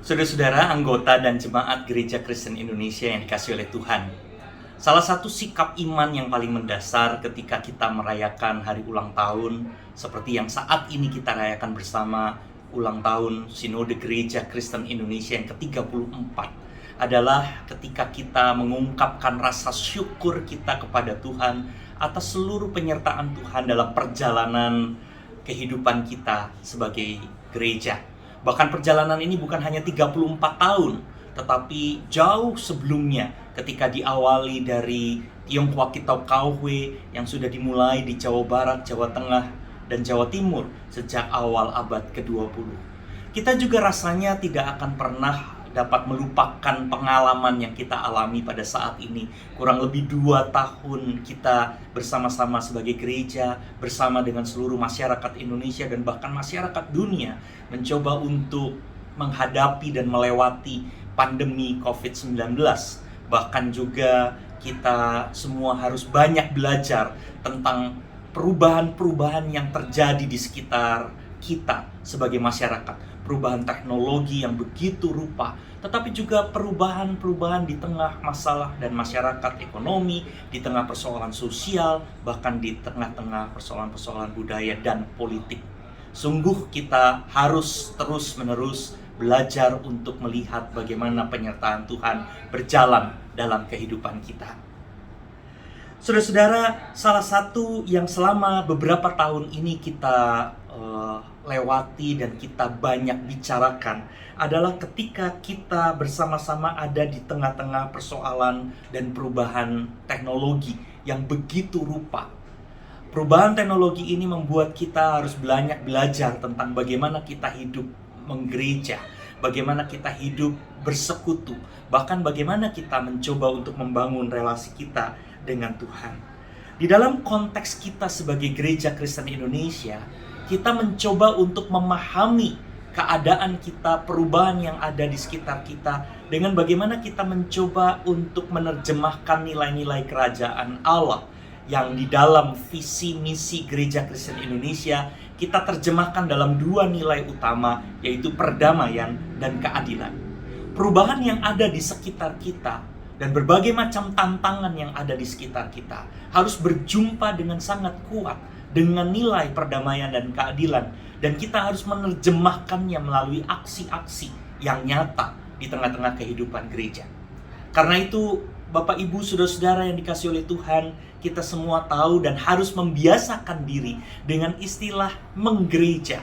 Saudara-saudara, anggota dan jemaat Gereja Kristen Indonesia yang dikasihi oleh Tuhan. Salah satu sikap iman yang paling mendasar ketika kita merayakan hari ulang tahun, seperti yang saat ini kita rayakan bersama ulang tahun Sinode Gereja Kristen Indonesia yang ke-34, adalah ketika kita mengungkapkan rasa syukur kita kepada Tuhan atas seluruh penyertaan Tuhan dalam perjalanan kehidupan kita sebagai gereja. Bahkan perjalanan ini bukan hanya 34 tahun, tetapi jauh sebelumnya ketika diawali dari Tionghoa Kitau Kauhwe yang sudah dimulai di Jawa Barat, Jawa Tengah, dan Jawa Timur sejak awal abad ke-20. Kita juga rasanya tidak akan pernah dapat melupakan pengalaman yang kita alami pada saat ini. Kurang lebih 2 tahun kita bersama-sama sebagai gereja, bersama dengan seluruh masyarakat Indonesia dan bahkan masyarakat dunia, mencoba untuk menghadapi dan melewati pandemi COVID-19. Bahkan juga kita semua harus banyak belajar tentang perubahan-perubahan yang terjadi di sekitar kita sebagai masyarakat. Perubahan teknologi yang begitu rupa, tetapi juga perubahan-perubahan di tengah masalah dan masyarakat ekonomi, di tengah persoalan sosial, bahkan di tengah-tengah persoalan-persoalan budaya dan politik. Sungguh kita harus terus-menerus belajar untuk melihat bagaimana penyertaan Tuhan berjalan dalam kehidupan kita. Saudara-saudara, salah satu yang selama beberapa tahun ini kita lewati dan kita banyak bicarakan adalah ketika kita bersama-sama ada di tengah-tengah persoalan dan perubahan teknologi yang begitu rupa. Perubahan teknologi ini membuat kita harus banyak belajar tentang bagaimana kita hidup menggereja, bagaimana kita hidup bersekutu, bahkan bagaimana kita mencoba untuk membangun relasi kita dengan Tuhan. Di dalam konteks kita sebagai Gereja Kristen Indonesia, kita mencoba untuk memahami keadaan kita, perubahan yang ada di sekitar kita, dengan bagaimana kita mencoba untuk menerjemahkan nilai-nilai kerajaan Allah yang di dalam visi misi Gereja Kristen Indonesia kita terjemahkan dalam 2 nilai utama, yaitu perdamaian dan keadilan. Perubahan yang ada di sekitar kita dan berbagai macam tantangan yang ada di sekitar kita harus berjumpa dengan sangat kuat dengan nilai perdamaian dan keadilan, dan kita harus menerjemahkannya melalui aksi-aksi yang nyata di tengah-tengah kehidupan gereja. Karena itu, Bapak Ibu, saudara-saudara yang dikasihi oleh Tuhan, kita semua tahu dan harus membiasakan diri dengan istilah menggereja.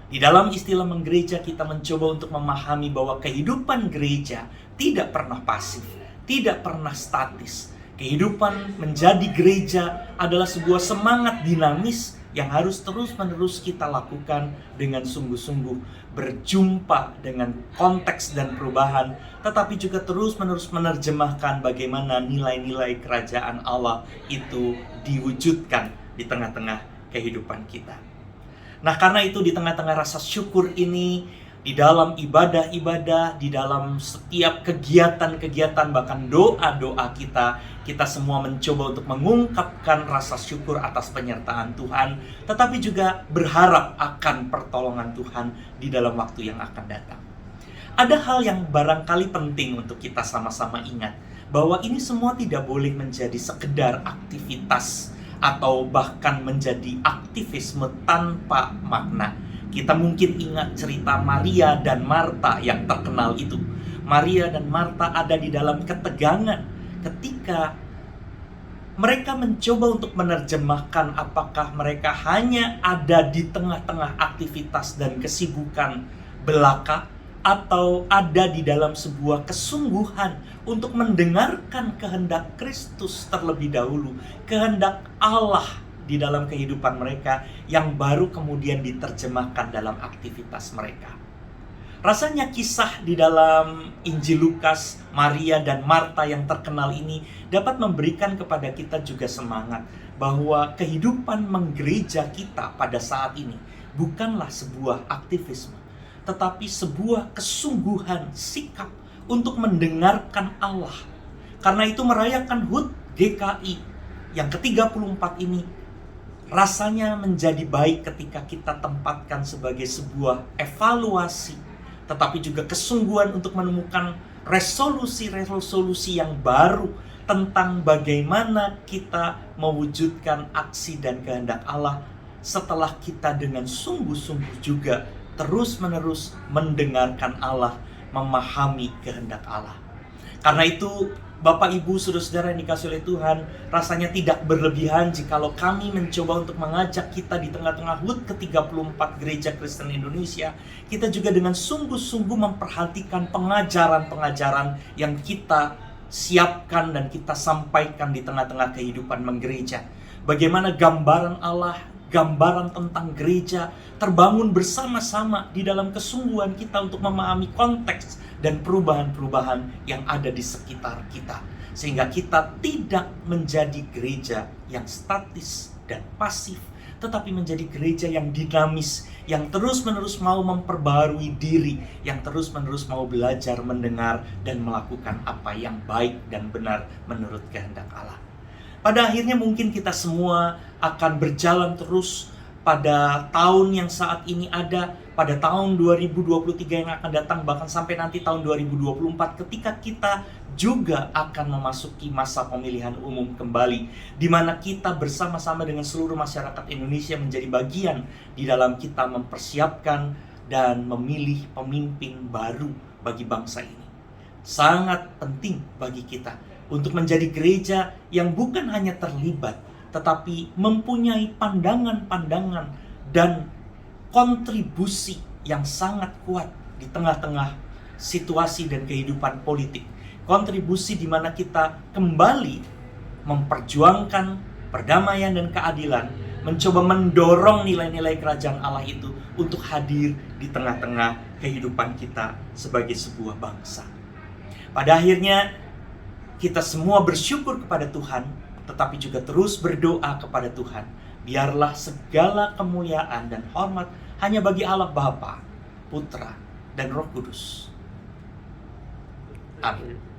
Di dalam istilah menggereja, kita mencoba untuk memahami bahwa kehidupan gereja tidak pernah pasif, tidak pernah statis. Kehidupan menjadi gereja adalah sebuah semangat dinamis yang harus terus-menerus kita lakukan dengan sungguh-sungguh berjumpa dengan konteks dan perubahan, tetapi juga terus-menerus menerjemahkan bagaimana nilai-nilai kerajaan Allah itu diwujudkan di tengah-tengah kehidupan kita. Nah, karena itu di tengah-tengah rasa syukur ini, di dalam ibadah-ibadah, di dalam setiap kegiatan-kegiatan, bahkan doa-doa kita semua mencoba untuk mengungkapkan rasa syukur atas penyertaan Tuhan, tetapi juga berharap akan pertolongan Tuhan di dalam waktu yang akan datang. Ada hal yang barangkali penting untuk kita sama-sama ingat, bahwa ini semua tidak boleh menjadi sekedar aktivitas atau bahkan menjadi aktivisme tanpa makna. Kita mungkin ingat cerita Maria dan Marta yang terkenal itu. Maria dan Marta ada di dalam ketegangan ketika mereka mencoba untuk menerjemahkan apakah mereka hanya ada di tengah-tengah aktivitas dan kesibukan belaka, atau ada di dalam sebuah kesungguhan untuk mendengarkan kehendak Kristus terlebih dahulu, kehendak Allah di dalam kehidupan mereka yang baru kemudian diterjemahkan dalam aktivitas mereka. Rasanya kisah di dalam Injil Lukas, Maria dan Marta yang terkenal ini dapat memberikan kepada kita juga semangat bahwa kehidupan menggereja kita pada saat ini bukanlah sebuah aktivisme, tetapi sebuah kesungguhan sikap untuk mendengarkan Allah. Karena itu merayakan HUT GKI yang ke-34 ini rasanya menjadi baik ketika kita tempatkan sebagai sebuah evaluasi tetapi juga kesungguhan untuk menemukan resolusi-resolusi yang baru tentang bagaimana kita mewujudkan aksi dan kehendak Allah setelah kita dengan sungguh-sungguh juga terus-menerus mendengarkan Allah, memahami kehendak Allah. Karena itu, Bapak, Ibu, Saudara-saudara yang dikasihi oleh Tuhan, rasanya tidak berlebihan jikalau kami mencoba untuk mengajak kita di tengah-tengah HUT ke-34 Gereja Kristen Indonesia, kita juga dengan sungguh-sungguh memperhatikan pengajaran-pengajaran yang kita siapkan dan kita sampaikan di tengah-tengah kehidupan menggereja. Bagaimana gambaran Allah, gambaran tentang gereja terbangun bersama-sama di dalam kesungguhan kita untuk memahami konteks dan perubahan-perubahan yang ada di sekitar kita. Sehingga kita tidak menjadi gereja yang statis dan pasif, tetapi menjadi gereja yang dinamis, yang terus-menerus mau memperbarui diri, yang terus-menerus mau belajar, mendengar, dan melakukan apa yang baik dan benar menurut kehendak Allah. Pada akhirnya mungkin kita semua akan berjalan terus pada tahun yang saat ini ada, pada tahun 2023 yang akan datang, bahkan sampai nanti tahun 2024 ketika kita juga akan memasuki masa pemilihan umum kembali, di mana kita bersama-sama dengan seluruh masyarakat Indonesia menjadi bagian di dalam kita mempersiapkan dan memilih pemimpin baru bagi bangsa ini. Sangat penting bagi kita untuk menjadi gereja yang bukan hanya terlibat, tetapi mempunyai pandangan-pandangan dan kontribusi yang sangat kuat di tengah-tengah situasi dan kehidupan politik. Kontribusi di mana kita kembali memperjuangkan perdamaian dan keadilan, mencoba mendorong nilai-nilai kerajaan Allah itu untuk hadir di tengah-tengah kehidupan kita sebagai sebuah bangsa. Pada akhirnya, kita semua bersyukur kepada Tuhan, tetapi juga terus berdoa kepada Tuhan. Biarlah segala kemuliaan dan hormat hanya bagi Allah Bapa, Putra, dan Roh Kudus. Amin.